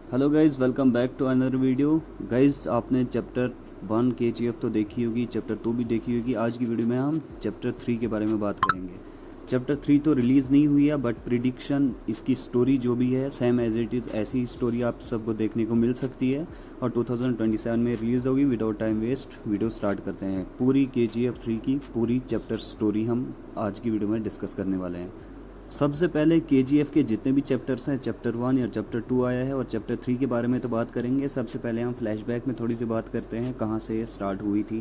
Hello guys, welcome back to another video. Guys, आपने chapter 1 KGF तो देखी होगी, चैप्टर 2 भी देखी होगी। आज की वीडियो में हम चैप्टर 3 के बारे में बात करेंगे। चैप्टर 3 तो रिलीज़ नहीं हुई है, बट प्रिडिक्शन, इसकी स्टोरी जो भी है सेम एज इट इज़, ऐसी ही स्टोरी आप सबको देखने को मिल सकती है और 2027 में रिलीज़ होगी। Without time waste video start करते हैं। पूरी केजीएफ 3 की पूरी चैप्टर स्टोरी हम आज की वीडियो में डिस्कस करने वाले हैं। सबसे पहले केजीएफ के जितने भी चैप्टर्स हैं, चैप्टर 1 या चैप्टर 2 आया है और चैप्टर 3 के बारे में तो बात करेंगे। सबसे पहले हम फ्लैशबैक में थोड़ी सी बात करते हैं, कहाँ से ये स्टार्ट हुई थी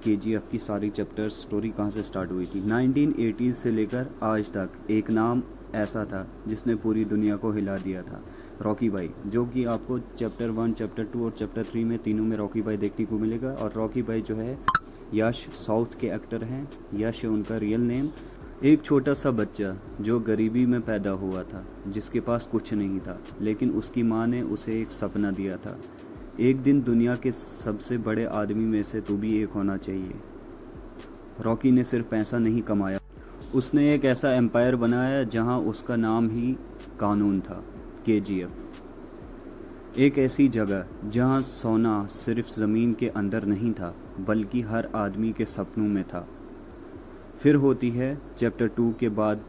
केजीएफ की सारी चैप्टर्स स्टोरी कहाँ से स्टार्ट हुई थी। 1980s से लेकर आज तक एक नाम ऐसा था जिसने पूरी दुनिया को हिला दिया था, रॉकी भाई, जो कि आपको चैप्टर 1, चैप्टर 2 और चैप्टर 3 में तीनों में रॉकी भाई देखने को मिलेगा। और रॉकी भाई जो है यश साउथ के एक्टर हैं, यश है उनका रियल नेम। एक छोटा सा बच्चा जो गरीबी में पैदा हुआ था, जिसके पास कुछ नहीं था, लेकिन उसकी माँ ने उसे एक सपना दिया था, एक दिन दुनिया के सबसे बड़े आदमी में से तू भी एक होना चाहिए। रॉकी ने सिर्फ पैसा नहीं कमाया, उसने एक ऐसा एम्पायर बनाया जहां उसका नाम ही कानून था, केजीएफ। एक ऐसी जगह जहां सोना सिर्फ ज़मीन के अंदर नहीं था, बल्कि हर आदमी के सपनों में था। फिर होती है चैप्टर 2 के बाद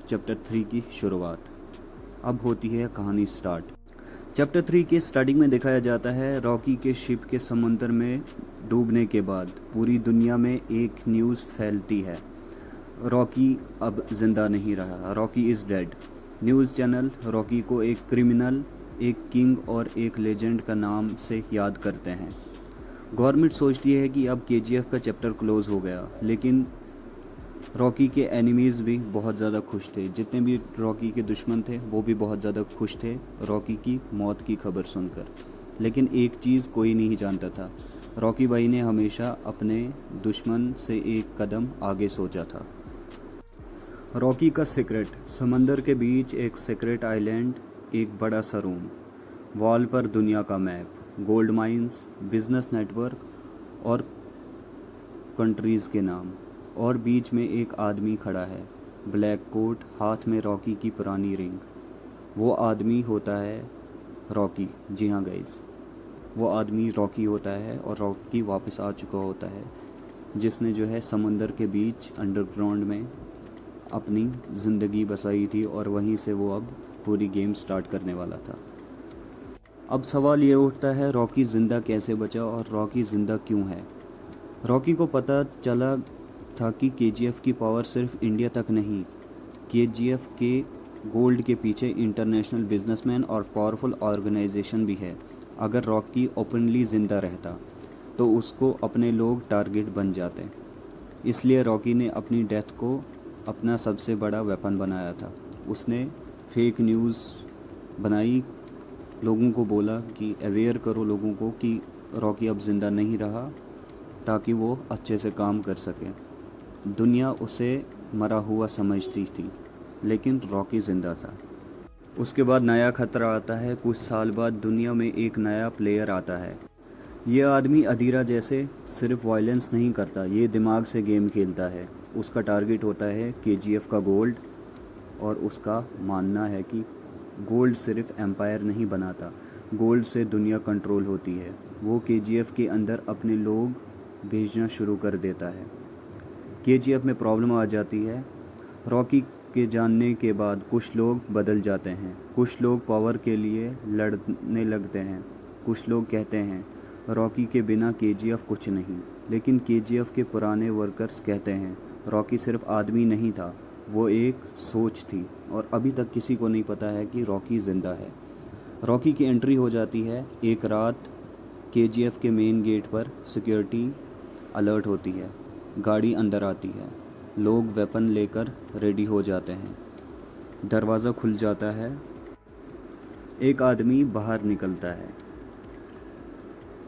चैप्टर 3 की शुरुआत। अब होती है कहानी स्टार्ट। चैप्टर 3 के स्टार्टिंग में दिखाया जाता है रॉकी के शिप के समुंदर में डूबने के बाद पूरी दुनिया में एक न्यूज़ फैलती है, रॉकी अब जिंदा नहीं रहा, Rocky is dead. News channel Rocky को एक क्रिमिनल, एक किंग और एक लेजेंड का नाम से याद करते हैं। गवर्नमेंट सोचती है कि अब केजीएफ का चैप्टर क्लोज हो गया, लेकिन रॉकी के एनिमीज़ भी बहुत ज़्यादा खुश थे। जितने भी रॉकी के दुश्मन थे वो भी बहुत ज़्यादा खुश थे रॉकी की मौत की खबर सुनकर। लेकिन एक चीज़ कोई नहीं जानता था, रॉकी भाई ने हमेशा अपने दुश्मन से एक कदम आगे सोचा था। रॉकी का सीक्रेट। समंदर के बीच एक सीक्रेट आइलैंड, एक बड़ा सा रूम, वॉल पर दुनिया का map, gold mines, business network और कंट्रीज़ के नाम, और बीच में एक आदमी खड़ा है, ब्लैक कोट, हाथ में रॉकी की पुरानी रिंग। वो आदमी होता है रॉकी। जी हाँ गाइस, वो आदमी रॉकी होता है और रॉकी वापस आ चुका होता है, जिसने जो है समुंदर के बीच अंडरग्राउंड में अपनी ज़िंदगी बसाई थी और वहीं से वो अब पूरी गेम स्टार्ट करने वाला था। अब सवाल ये उठता है, रॉकी ज़िंदा कैसे बचा और रॉकी ज़िंदा क्यों है। रॉकी को पता चला था कि केजीएफ की पावर सिर्फ इंडिया तक नहीं, केजीएफ के गोल्ड के पीछे इंटरनेशनल बिजनेसमैन और पावरफुल ऑर्गेनाइजेशन भी है। अगर रॉकी ओपनली ज़िंदा रहता तो उसको अपने लोग टारगेट बन जाते। इसलिए रॉकी ने अपनी डेथ को अपना सबसे बड़ा वेपन बनाया था। उसने फेक न्यूज़ बनाई, लोगों को बोला कि अवेयर करो लोगों को कि रॉकी अब ज़िंदा नहीं रहा, ताकि वो अच्छे से काम कर सके। दुनिया उसे मरा हुआ समझती थी, लेकिन रॉकी ज़िंदा था। उसके बाद नया खतरा आता है। कुछ साल बाद दुनिया में एक नया प्लेयर आता है। ये आदमी अधीरा जैसे सिर्फ वायलेंस नहीं करता, ये दिमाग से गेम खेलता है। उसका टारगेट होता है केजीएफ का गोल्ड, और उसका मानना है कि गोल्ड सिर्फ एम्पायर नहीं बनाता, गोल्ड से दुनिया कंट्रोल होती है। वो केजीएफ के अंदर अपने लोग भेजना शुरू कर देता है। केजीएफ में प्रॉब्लम आ जाती है। रॉकी के जानने के बाद कुछ लोग बदल जाते हैं, कुछ लोग पावर के लिए लड़ने लगते हैं, कुछ लोग कहते हैं रॉकी के बिना केजीएफ कुछ नहीं। लेकिन केजीएफ के पुराने वर्कर्स कहते हैं रॉकी सिर्फ आदमी नहीं था, वो एक सोच थी, और अभी तक किसी को नहीं पता है कि रॉकी ज़िंदा है। रॉकी की एंट्री हो जाती है। एक रात केजीएफ के मेन गेट पर सिक्योरिटी अलर्ट होती है, गाड़ी अंदर आती है, लोग वेपन लेकर रेडी हो जाते हैं, दरवाज़ा खुल जाता है, एक आदमी बाहर निकलता है,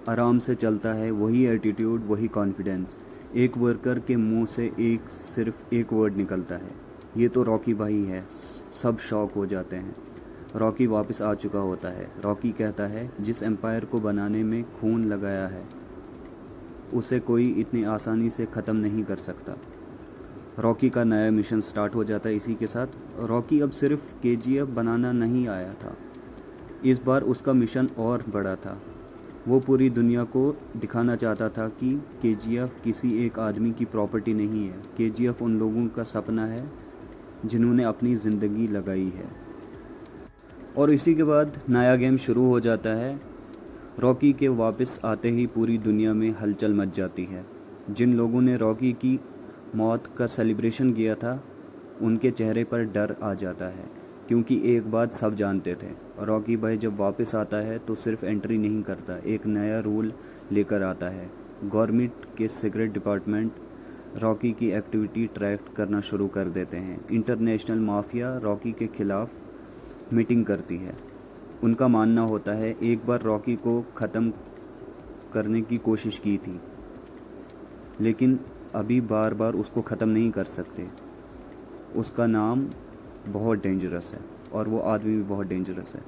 आराम से चलता है, वही एटीट्यूड, वही कॉन्फिडेंस। एक वर्कर के मुंह से सिर्फ एक वर्ड निकलता है, ये तो रॉकी भाई है। सब शॉक हो जाते हैं। रॉकी वापस आ चुका होता है। रॉकी कहता है जिस एम्पायर को बनाने में खून लगाया है उसे कोई इतनी आसानी से ख़त्म नहीं कर सकता। रॉकी का नया मिशन स्टार्ट हो जाता है। इसी के साथ रॉकी अब सिर्फ केजीएफ बनाना नहीं आया था, इस बार उसका मिशन और बड़ा था। वो पूरी दुनिया को दिखाना चाहता था कि केजीएफ किसी एक आदमी की प्रॉपर्टी नहीं है। केजीएफ उन लोगों का सपना है जिन्होंने अपनी ज़िंदगी लगाई है। और इसी के बाद नया गेम शुरू हो जाता है। रॉकी के वापस आते ही पूरी दुनिया में हलचल मच जाती है। जिन लोगों ने रॉकी की मौत का सेलिब्रेशन किया था उनके चेहरे पर डर आ जाता है, क्योंकि एक बात सब जानते थे, रॉकी भाई जब वापस आता है तो सिर्फ एंट्री नहीं करता, एक नया रूल लेकर आता है। गवर्नमेंट के सीक्रेट डिपार्टमेंट रॉकी की एक्टिविटी ट्रैक करना शुरू कर देते हैं। इंटरनेशनल माफिया रॉकी के खिलाफ मीटिंग करती है। उनका मानना होता है एक बार रॉकी को ख़त्म करने की कोशिश की थी, लेकिन अभी बार बार उसको ख़त्म नहीं कर सकते। उसका नाम बहुत डेंजरस है और वो आदमी भी बहुत डेंजरस है।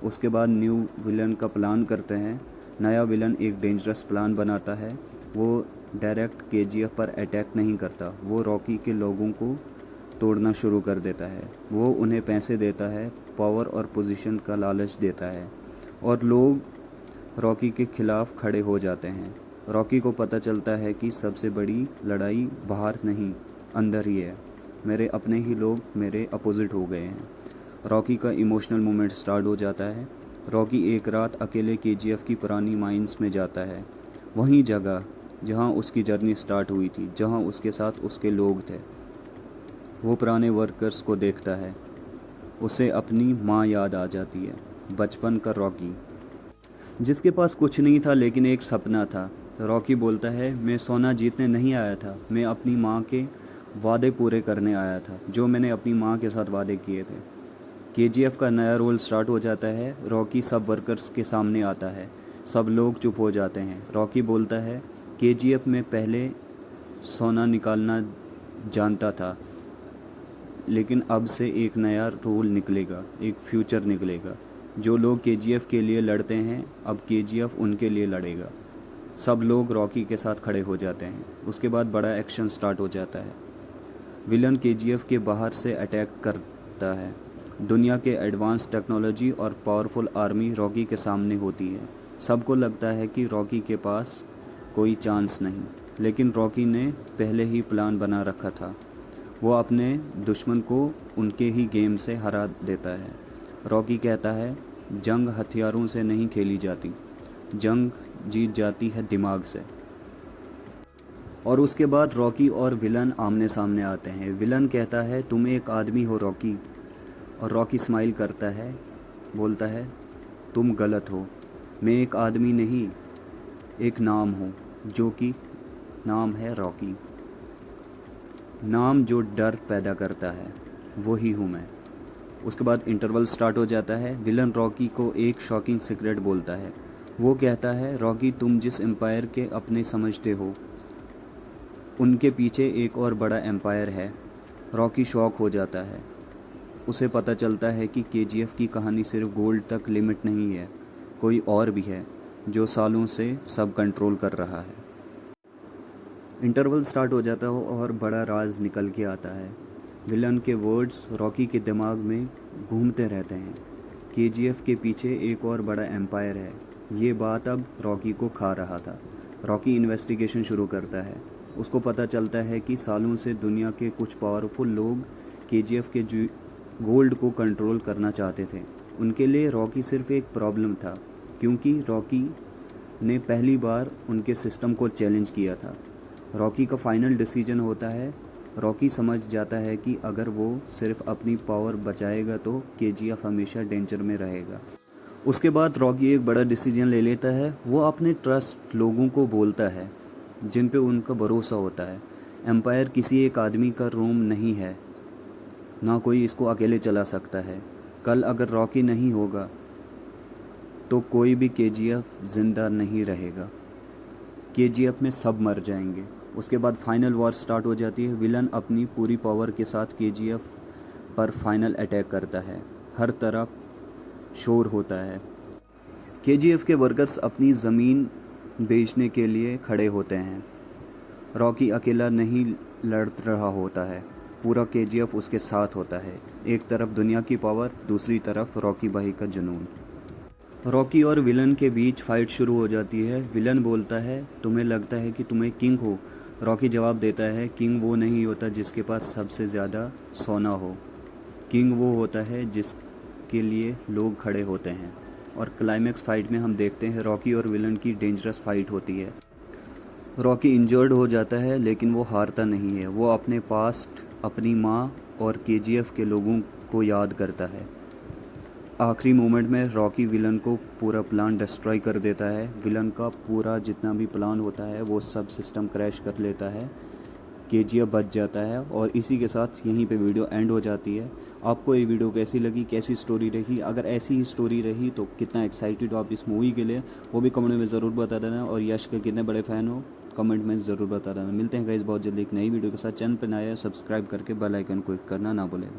उसके बाद न्यू विलन का प्लान करते हैं। नया विलन एक डेंजरस प्लान बनाता है। वो डायरेक्ट केजीएफ पर अटैक नहीं करता, वो रॉकी के लोगों को तोड़ना शुरू कर देता है। वो उन्हें पैसे देता है, पावर और पोजीशन का लालच देता है और लोग रॉकी के खिलाफ खड़े हो जाते हैं। रॉकी को पता चलता है कि सबसे बड़ी लड़ाई बाहर नहीं अंदर ही है। मेरे अपने ही लोग मेरे अपोजिट हो गए हैं। रॉकी का इमोशनल मोमेंट स्टार्ट हो जाता है। रॉकी एक रात अकेले केजीएफ की पुरानी माइंस में जाता है, वहीं जगह जहां उसकी जर्नी स्टार्ट हुई थी, जहां उसके साथ उसके लोग थे। वो पुराने वर्कर्स को देखता है। उसे अपनी माँ याद आ जाती है, बचपन का रॉकी जिसके पास कुछ नहीं था लेकिन एक सपना था। रॉकी बोलता है, मैं सोना जीतने नहीं आया था, मैं अपनी माँ के वादे पूरे करने आया था, जो मैंने अपनी माँ के साथ वादे किए थे। केजीएफ का नया रोल स्टार्ट हो जाता है। रॉकी सब वर्कर्स के सामने आता है, सब लोग चुप हो जाते हैं। रॉकी बोलता है, केजीएफ में पहले सोना निकालना जानता था, लेकिन अब से एक नया रूल निकलेगा, एक फ्यूचर निकलेगा। जो लोग केजीएफ के लिए लड़ते हैं, अब केजीएफ उनके लिए लड़ेगा। सब लोग रॉकी के साथ खड़े हो जाते हैं। उसके बाद बड़ा एक्शन स्टार्ट हो जाता है। विलन केजीएफ के बाहर से अटैक करता है। दुनिया के एडवांस टेक्नोलॉजी और पावरफुल आर्मी रॉकी के सामने होती है। सबको लगता है कि रॉकी के पास कोई चांस नहीं, लेकिन रॉकी ने पहले ही प्लान बना रखा था। वो अपने दुश्मन को उनके ही गेम से हरा देता है। रॉकी कहता है, जंग हथियारों से नहीं खेली जाती, जंग जीत जाती है दिमाग से। और उसके बाद रॉकी और विलन आमने सामने आते हैं। विलन कहता है, तुम एक आदमी हो रॉकी। और रॉकी स्माइल करता है, बोलता है, तुम गलत हो, मैं एक आदमी नहीं, एक नाम हूँ, जो कि नाम है रॉकी। नाम जो डर पैदा करता है, वही हूँ मैं। उसके बाद इंटरवल स्टार्ट हो जाता है। विलन रॉकी को एक शॉकिंग सीक्रेट बोलता है। वो कहता है, रॉकी तुम जिस एम्पायर के अपने समझते हो, उनके पीछे एक और बड़ा एम्पायर है। रॉकी शॉक हो जाता है। उसे पता चलता है कि केजीएफ की कहानी सिर्फ गोल्ड तक लिमिट नहीं है, कोई और भी है जो सालों से सब कंट्रोल कर रहा है। इंटरवल स्टार्ट हो जाता हो और बड़ा राज निकल के आता है। विलन के वर्ड्स रॉकी के दिमाग में घूमते रहते हैं। केजीएफ के पीछे एक और बड़ा एम्पायर है। ये बात अब रॉकी को खा रहा था। रॉकी इन्वेस्टिगेशन शुरू करता है। उसको पता चलता है कि सालों से दुनिया के कुछ पावरफुल लोग केजीएफ के गोल्ड को कंट्रोल करना चाहते थे। उनके लिए रॉकी सिर्फ एक प्रॉब्लम था, क्योंकि रॉकी ने पहली बार उनके सिस्टम को चैलेंज किया था। रॉकी का फाइनल डिसीजन होता है। रॉकी समझ जाता है कि अगर वो सिर्फ अपनी पावर बचाएगा तो केजीएफ हमेशा डेंजर में रहेगा। उसके बाद रॉकी एक बड़ा डिसीजन ले लेता है। वो अपने ट्रस्ट लोगों को बोलता है जिन पे उनका भरोसा होता है। एम्पायर किसी एक आदमी का रोम नहीं है, ना कोई इसको अकेले चला सकता है। कल अगर रॉकी नहीं होगा तो कोई भी केजीएफ ज़िंदा नहीं रहेगा। केजीएफ में सब मर जाएंगे। उसके बाद फाइनल वॉर स्टार्ट हो जाती है। विलन अपनी पूरी पावर के साथ केजीएफ पर फाइनल अटैक करता है। हर तरफ शोर होता है। केजीएफ के वर्कर्स अपनी ज़मीन बेचने के लिए खड़े होते हैं। रॉकी अकेला नहीं लड़ रहा होता है, पूरा केजीएफ उसके साथ होता है। एक तरफ दुनिया की पावर, दूसरी तरफ रॉकी भाई का जुनून। रॉकी और विलन के बीच फाइट शुरू हो जाती है। विलन बोलता है, तुम्हें लगता है कि तुम्हें किंग हो? रॉकी जवाब देता है, किंग वो नहीं होता जिसके पास सबसे ज़्यादा सोना हो, किंग वो होता है जिसके लिए लोग खड़े होते हैं। और क्लाइमैक्स फाइट में हम देखते हैं रॉकी और विलन की डेंजरस फाइट होती है। रॉकी इंजर्ड हो जाता है लेकिन वो हारता नहीं है। वो अपने पास्ट, अपनी माँ और केजीएफ के लोगों को याद करता है। आखिरी मोमेंट में रॉकी विलन को पूरा प्लान डिस्ट्रॉय कर देता है। विलन का पूरा जितना भी प्लान होता है वो सब सिस्टम क्रैश कर लेता है। केजीएफ बच जाता है और इसी के साथ यहीं पे वीडियो एंड हो जाती है। आपको ये वीडियो कैसी लगी, कैसी स्टोरी रही? अगर ऐसी ही स्टोरी रही तो कितना एक्साइटेड हो आप इस मूवी के लिए, वो भी कमेंट में ज़रूर बता देना। और यश के कितने बड़े फ़ैन हो कमेंट में ज़रूर बता देना। मिलते हैं गाइस बहुत जल्दी एक नई वीडियो के साथ। चैनल पर नया है सब्सक्राइब करके बेल आइकन को क्लिक करना ना भूलें।